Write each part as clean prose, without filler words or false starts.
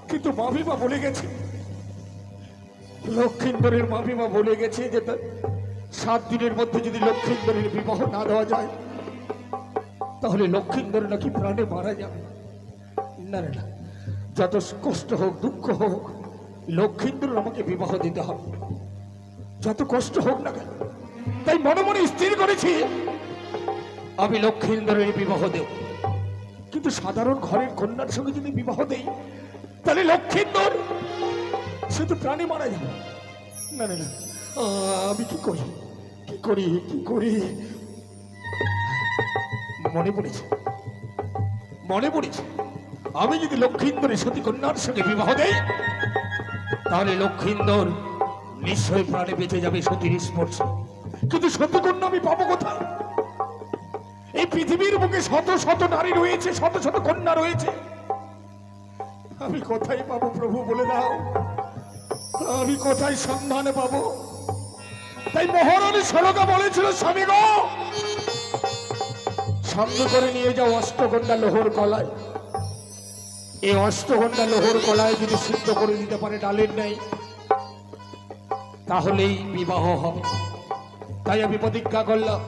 কিন্তু মামিমা বলে গেছে, লক্ষিন্দরের মামিমা বলে গেছে যে 7 দিনের মধ্যে যদি লক্ষিন্দরের বিবাহ না দেওয়া যায় তাহলে লক্ষিন্দর নাকি প্রাণে মারা যাবে। না না, যত কষ্ট হোক দুঃখ হোক লক্ষিন্দর আমাকে বিবাহ দিতে হবে, যত কষ্ট হোক না কেন। তাই মনে মনে স্থির করেছি আমি লক্ষিন্দরের বিবাহ দেব। কিন্তু সাধারণ ঘরের কন্যার সঙ্গে যদি বিবাহ দেই তাহলে লক্ষিন্দর সে তো প্রাণে মারা যাবে। না না না, আমি কি করি কি করি কি করি। মনে পড়েছে আমি যদি লক্ষিন্দরের সতী কন্যার সঙ্গে বিবাহ দেই তাহলে লক্ষিন্দর নিশ্চয় প্রাণে বেঁচে যাবে সতীর স্পর্শে। কিন্তু সতী কন্যা আমি পাবো কোথায়? এই পৃথিবীর বুকে শত শত নারী রয়েছে, শত শত কন্যা রয়েছে, আমি কোথায় পাবো প্রভু বলে দাও, আমি কোথায় সন্ধান পাবো? তাই মহারানী সরকা বলেছিল, স্বামী গো সঙ্গে করে নিয়ে যাও অষ্টকন্যা লোহর কলায়। এই অষ্টকন্যা লোহর কলায় যদি সিদ্ধ করে দিতে পারে ডালের নেই তাহলেই বিবাহ হবে। তাই আমি প্রতিজ্ঞা করলাম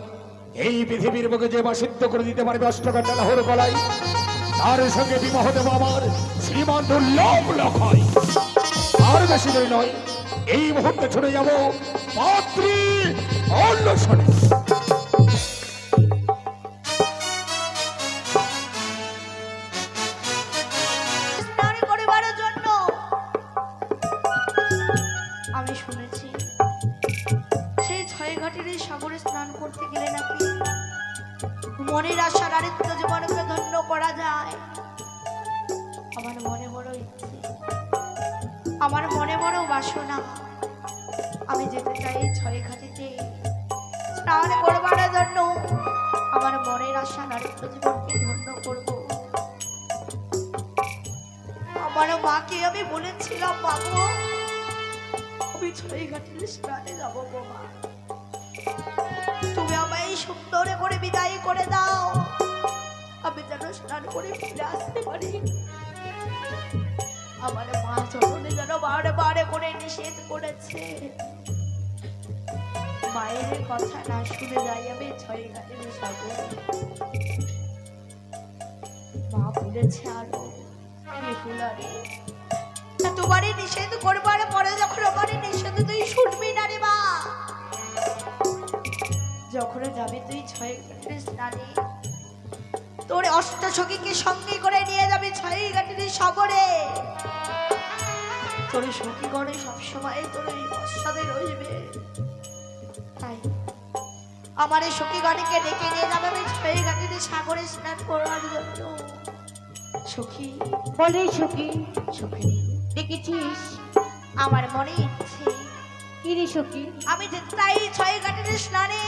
এই পৃথিবীর বুকে যে বা সিদ্ধ করে দিতে পারবে অষ্টকন্যা লোহর কলায় তার সঙ্গে বিবাহ দেব আমার শ্রীমান দুর্লভ লক্ষয়। আর বেশি দেরি নয়, এই মুহূর্তে ছড়ে যাব পাত্রী অন্বেষণে। আমি শুনেছি সেই ছয়ঘাটের এই সাগরে স্নান করতে গেলে নাকি মনের আশা নারীত্ব জীবনকে ধন্য করা যায়। আমার মনে বড় ইচ্ছে, আমার মনে বড় বাসনা, আমি যেতে চাই ছয়ঘাটেতে স্নান করবার জন্য। আমার মনের আশা নারীত্ব জীবনকে ধন্য করব। আমার মাকে আমি বলেছিলাম, বাবু আমি ছয়ঘাটের স্নানে যাবো গো মা, তুমি আমায় সুন্দর করে বিদায় করে দাও, আমি যেন স্নান করে ফিরে আসতে পারি। আমার মা চরণে যেন বারে বারে করে নিষেধ করেছে, মায়ের কথা না শুনে যাই আমি ছয়ঘাটের সাগরে। মা বলেছে আরো তোমারই নিষেধ করবার পরে যখন আমারই নিষেধ তুই শুনবি না রে মা, যখন যাবি তুই ছয়ঘাটের স্নানে তোর অষ্টসখীকে সঙ্গে করে নিয়ে যাবি ছয়ঘাটের সাগরে। তোর সখীগণে সবসময় তোর এই পশ্চাদে রইবে। তাই আমার এই সখীগণকে ডেকে নিয়ে যাবে আমি ছয়ঘাটের সাগরে স্নান করার জন্য। সখী বলে সখী, সখী দেখেছিস আমার মনে ইচ্ছে কি রে সখী? আমি যেতে চাই ছয়ঘাটের স্নানে,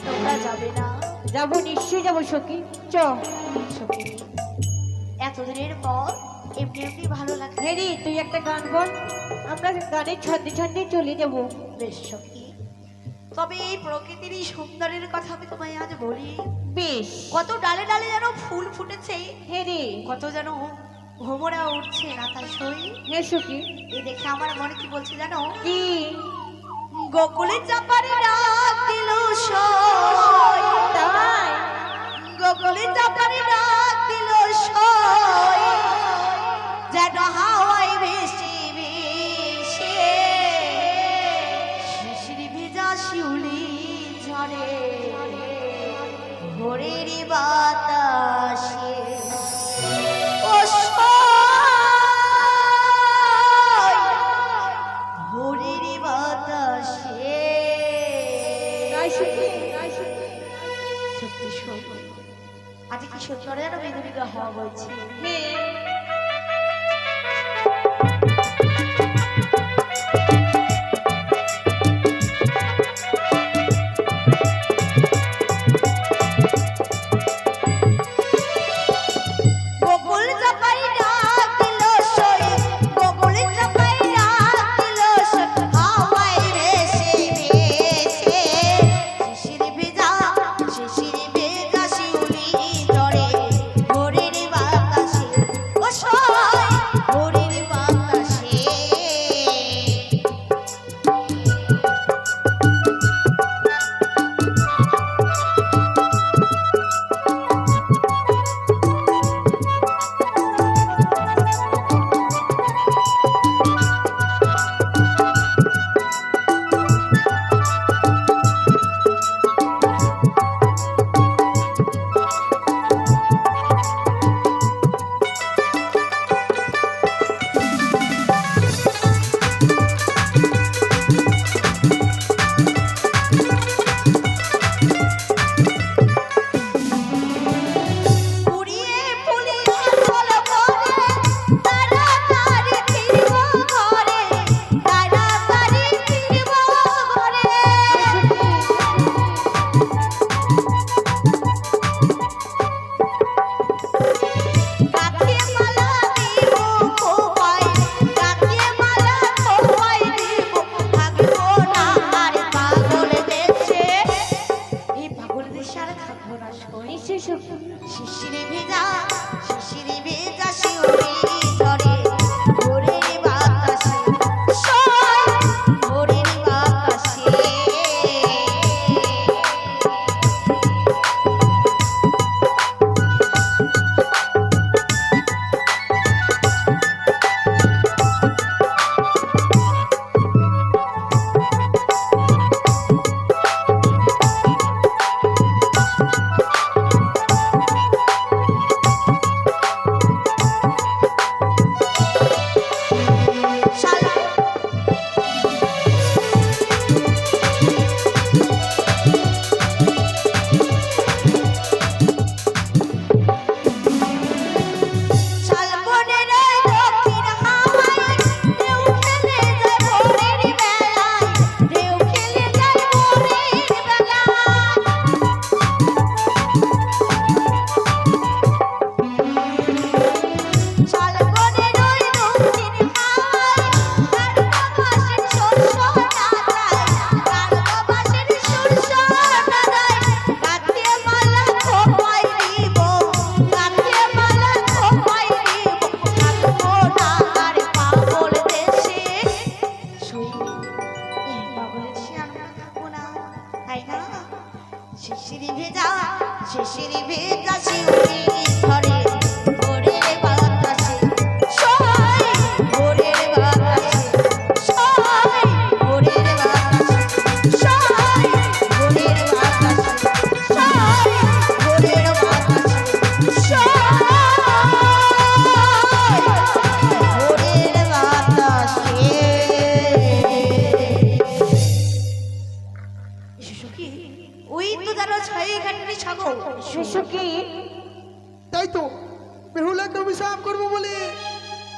তোমরা যাবে না? যাবো, নিশ্চয়ই যাবো সখী, চ। সখী এতদিনের পর এমনি এমনি ভালো লাগে। হ্যাঁ রে, তুই একটা গান বল, আমরা গানের ছন্দে ছন্দে চলে যাবো। বেশ সখী, তবে এই প্রকৃতির এই সুন্দরের কথা আমি তোমায় আজ বলি। বেশ। কত ডালে ডালে যেন ফুল ফুটেছে, হ্যাঁ রে, কত যেন ভ্রমরা উঠছে বাতাসই। হ্যাঁ সখী। এই দেখে আমার মনে কি বলছে জানো? কি? গোকুলে চাপারে ডাক দিল সই, তাই গোকুলে চাপারে ডাক দিল সই, যেন হাওয়ায় ভেসে ভেসে শিশির ভেজা শিউলি ঝরে ভোরের বাতাসে। ও ভোরের বাতাসে। তাই সখী, তাই সখী। সত্যি সত্যি আজ কি সুন্দর যেন মৃদু মৃদু হাওয়া বইছে। হ্যাঁ।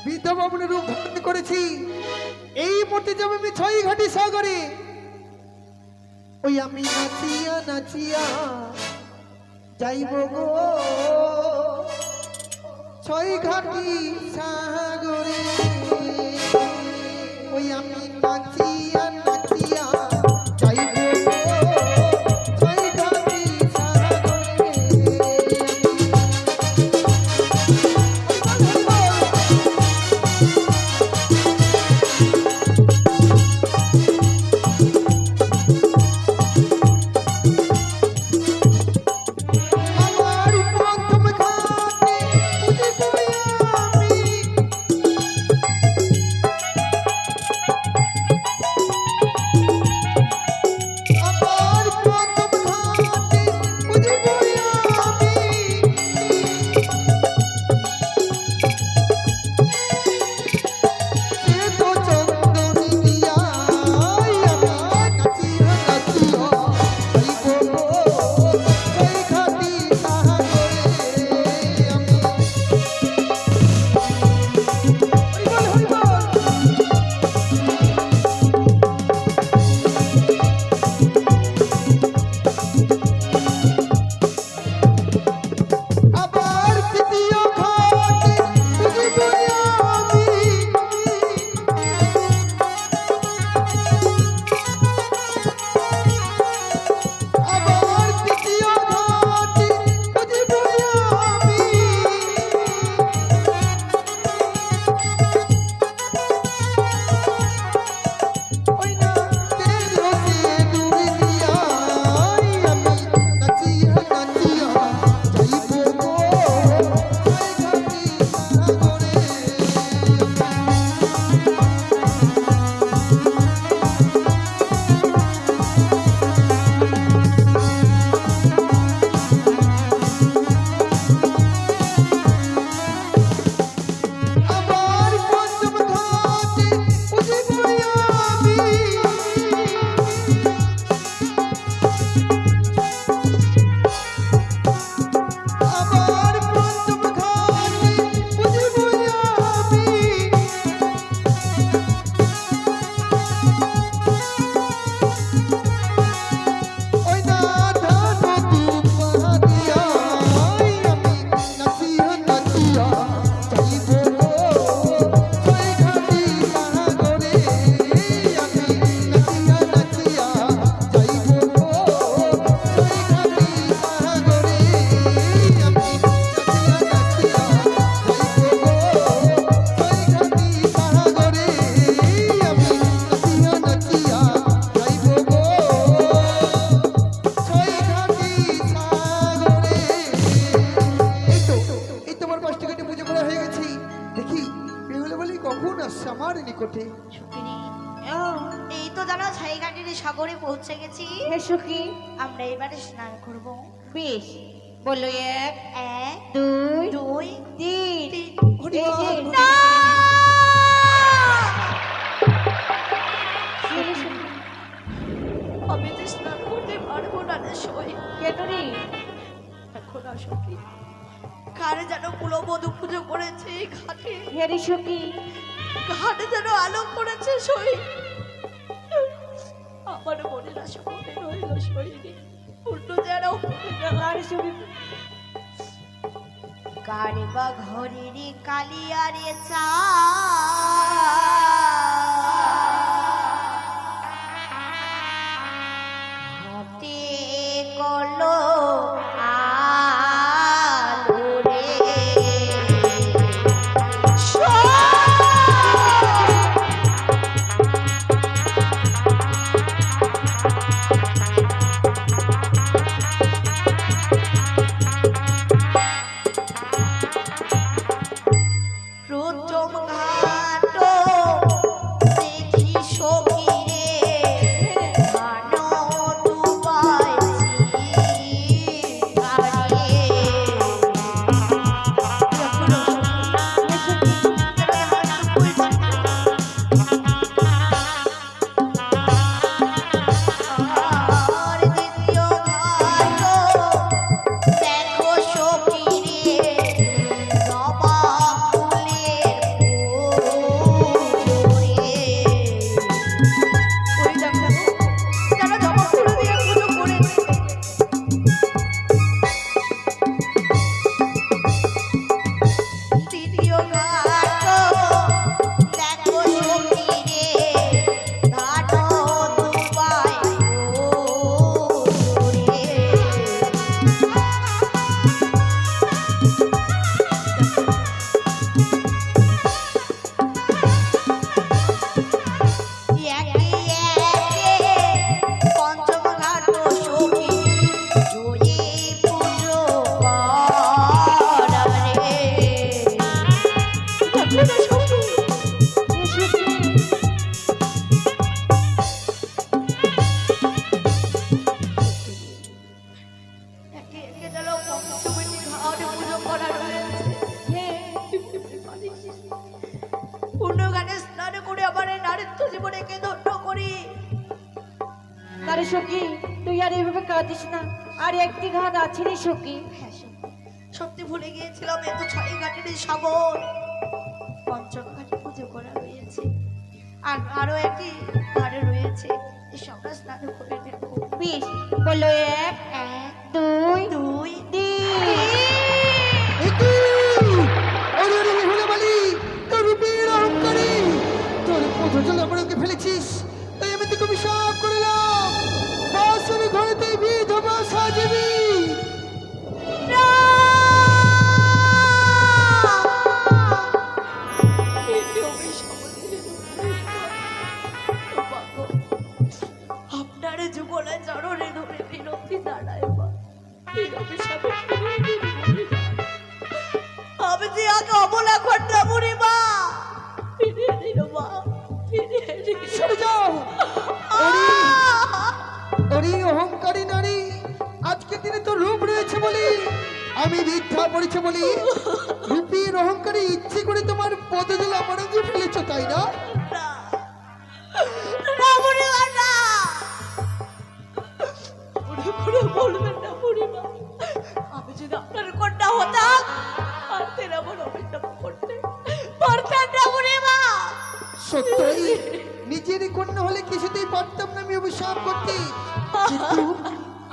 বিধবা ভবনের রূপ ধারণ করেছি। এই মুহূর্তে যাবে আমি ছয় ঘাটি সাগরে। ওই আমি নাচিয়া নাচিয়া যাইব গো ছয় ঘাটি সাগরে। ওই আমি নাচিয়া নাচিয়া যাইব গো ছয় ঘাটি সাগরে। আমার প্রথম ঘাটে উঠিব আমি। আমার প্রথম ঘাটে উঠিব আমি। সে তো চন্দনী দিয়া আমি নাচিয়া নাচিয়া যাইব গো ছয় ঘাটি সাগরে। আমি হরিবল হরিবল। আবার তৃতীয় ঘাটে উঠিব আমি। আবার তৃতীয় ঘাটে উঠিব আমি। ওই না তের রসে ডুবে দিয়া আমি নাচিয়া নাচিয়া যাইব গো ছয় ঘাটি সাগরে। আবার পঞ্চম ঘাটে উঠিব আমি। আবার পঞ্চম ঘাটে উঠিব আমি। ওই না ধান দুপা দিয়া আমি নাচিয়া নাচিয়া যাইব গো ছয় ঘাটি সাগরে। আমি নাচিয়া নাচিয়া যাইব গো ছয় ঘাটি সাগরে। আমি নাচিয়া নাচিয়া যাইব গো ছয় ঘাটি সাগরে। আমি নাচিয়া নাচিয়া যাইব গো ছয় ঘাটি সাগরে। এই তো আমার পাঁচটি ঘাটে পুজো করা হয়ে গেছি। দেখি বেহুলা বলি কখন আসছে আমার নিকটে। সুখিনী, ও, এই তো জানো ছাইঘাটির সাগরে পৌঁছে গেছি। হে সখী, আমরা এবারে স্নান করব। বেশ, বলো এক, এক, দুই, দুই, তিন। তিন। এই যে, না! হে সখী, আমি তো স্নান করতে পারবো না রে সই। কেন রে? এখন আসকি কারে যেন কুলবধূ পুজো করেছে এই ঘাটে। হে রে সখী, ঘাটে যেন আলো করেছে সই। আমার মনের আশা মনে রইল সই রে। পূর্ণ যেন হবে না। আর সখী, কারে বা ঘরের কালিয়ারে চা হাতে কলো আলো রে প্রথম পুণ্যগানে স্নান করে আমার এই নারীত্ব জীবনকে ধন্য করি। আরে সখী তুই আর এইভাবে কাঁদিস না, আর একটি ঘাট আছে রে সখী। হ্যাঁ সত্যি ভুলে গিয়েছিলাম, এত 6 ঘাটের সাগর পঞ্চম ঘাটে পুজো করা রয়েছে, আর আরো একটি ঘাটে রয়েছে, এই সবটা স্নান করে নেব। বেশ, বলো 1 2 2 ফেলেছিস তাই আমি তোকে অভিশাপ করলাম, বাসরি ঘরেতে বিধবা সাজবি। আপনার যুগলায় চরণে ধরে বিনতি দাঁড়ায় মা, আমি যে আগে অবলা ঘটনা বুড়ি মা, ফিরিয়ে দিল মা, ফিরিয়ে দিল। সরে যাও ওরে অহংকারী নারী, আজকের দিনে তো রূপ রয়েছে বলি, আমি মিথ্যা পড়েছে বলি রূপীর অহংকারী ইচ্ছে করে তোমার পদজল আমার অঙ্গে ফেলেছ, তাই না? না বুড়ি মা, না বুড়ি করে বলবেন না বুড়ি মা, আমি যদি আপনার কন্যা হতাম আর তেরা বড় অভিশাপ করতে পারতেন না বুড়ি মা। সত্যই নিজেরই কন্যা হলে কিছুতেই পারতাম না আমি অভিশাপ করতে, কিন্তু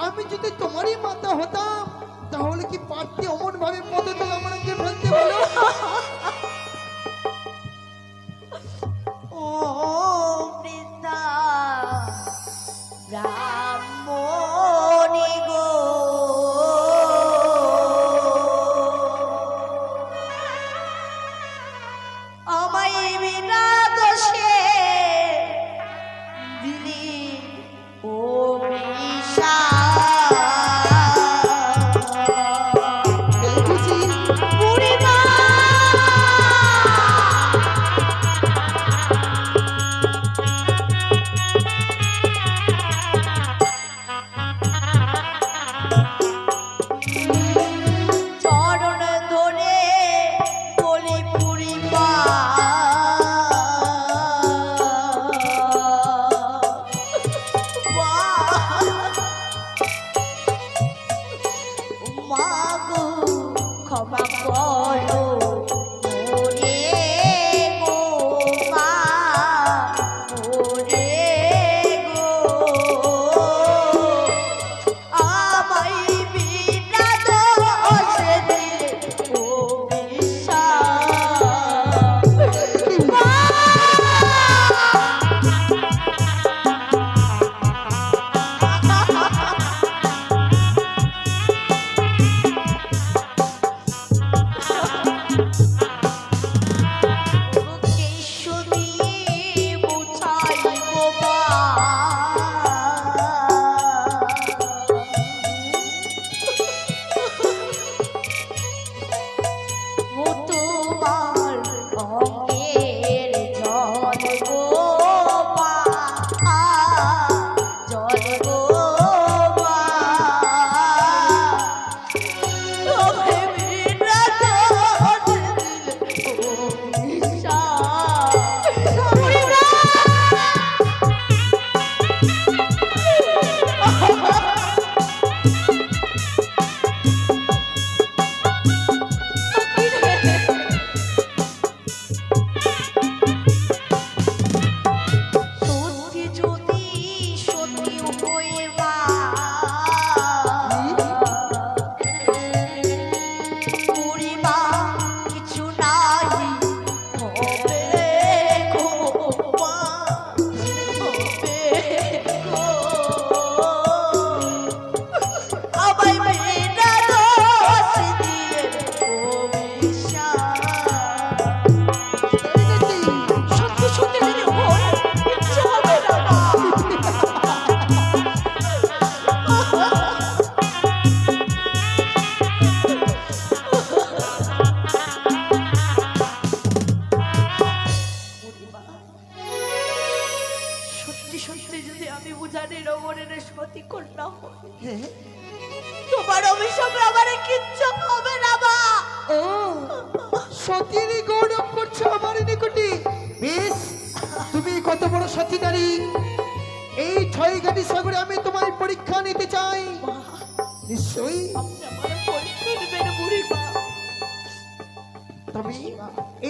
আমি যদি তোমারই মাতা হতাম তাহলে কি পারতে অমন ভাবে পদতল আমার অঙ্গে ফেলতে? বলো ও বৃন্দা ব্রাহ্মণী গো, আমায় বিনা দোষে দিলি ও দেখেছি বুড়ি মা। চরণ ধরে বলি বুড়ি মা, মা গো ক্ষমা করো ওরে গো মা, ওরে গো আমায় বিনা দোষে দিলে অভিশাপ। মা তোমার অভিশাপে আমার কিচ্ছু হবে না মা। ও সতীরই গৌরব করছো আমার নিকটে। সতী নারী, এই ছয়ঘাটি সাগরে আমি তোমায় পরীক্ষা নিতে চাই। নিশ্চয়ই। আপনি আমার পরীক্ষা নেবেন বুড়িমা। তবে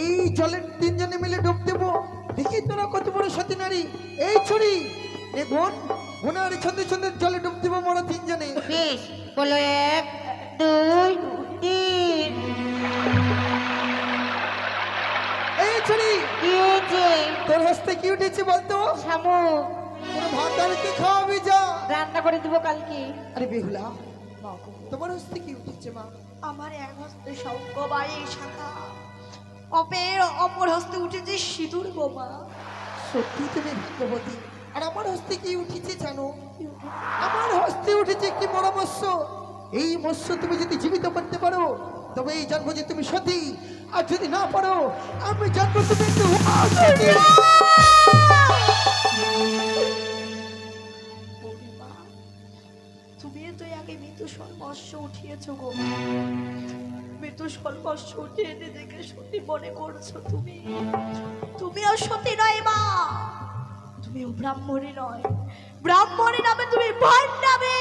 এই জলের তিনজনে মিলে ডুব দেবো, দেখি তোরা কত বড় সতী নারী। এই ছড়ি এ বোন, বোনার ছন্দে ছন্দে জলে ডুব দেবো মোরা তিনজনে। বেশ, বলো 1 2 3। এই ছড়ি, কি হয়েছে? তোর হস্তে কি উঠেছে বলতো? শামুক, তোর ভাত আর কি খাওয়াবি যা। রান্না করে দিব কালকে। আরে বেহুলা, তোমার হস্তে কি উঠেছে মা? আমার এক হস্তে শঙ্খ বাড়ি শাখা, অপর হস্তে উঠেছে সিঁদুর বোমা। সত্যি তুমি ভাগ্যবতী। আর আমার হস্তে কি উঠেছে জানো? আমার হস্তে উঠেছে একটি বড় মৎস্য। এই মৎস্য তুমি যদি জীবিত করতে পারো তবে এই জানবো যে তুমি সতী, আর যদি না পারো আমি জানবো তুমি একটু অসতী। বুড়িমা, তুমি তো আগে মৃত্যু সর্বস্ব উঠিয়েছো গো। মৃত্যু সর্বস্ব উঠিয়ে নিজেকে সতী মনে করছো তুমি। তুমিও সতী নয় মা, তুমিও ব্রাহ্মণী নয়। ব্রাহ্মণী নামে তুমি ভয় নামে।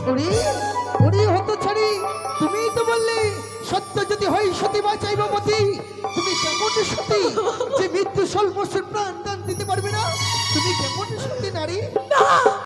ওরে ওরে হতো ছাড়ি, তুমিই তো বললে সত্য যদি হয় সতী বা চাইব মতি। তুমি কেমন সতী যে মৃত্যু সর্বস্ব প্রাণ দান দিতে পারবে না? তুমি কেমন সতী নারী? না,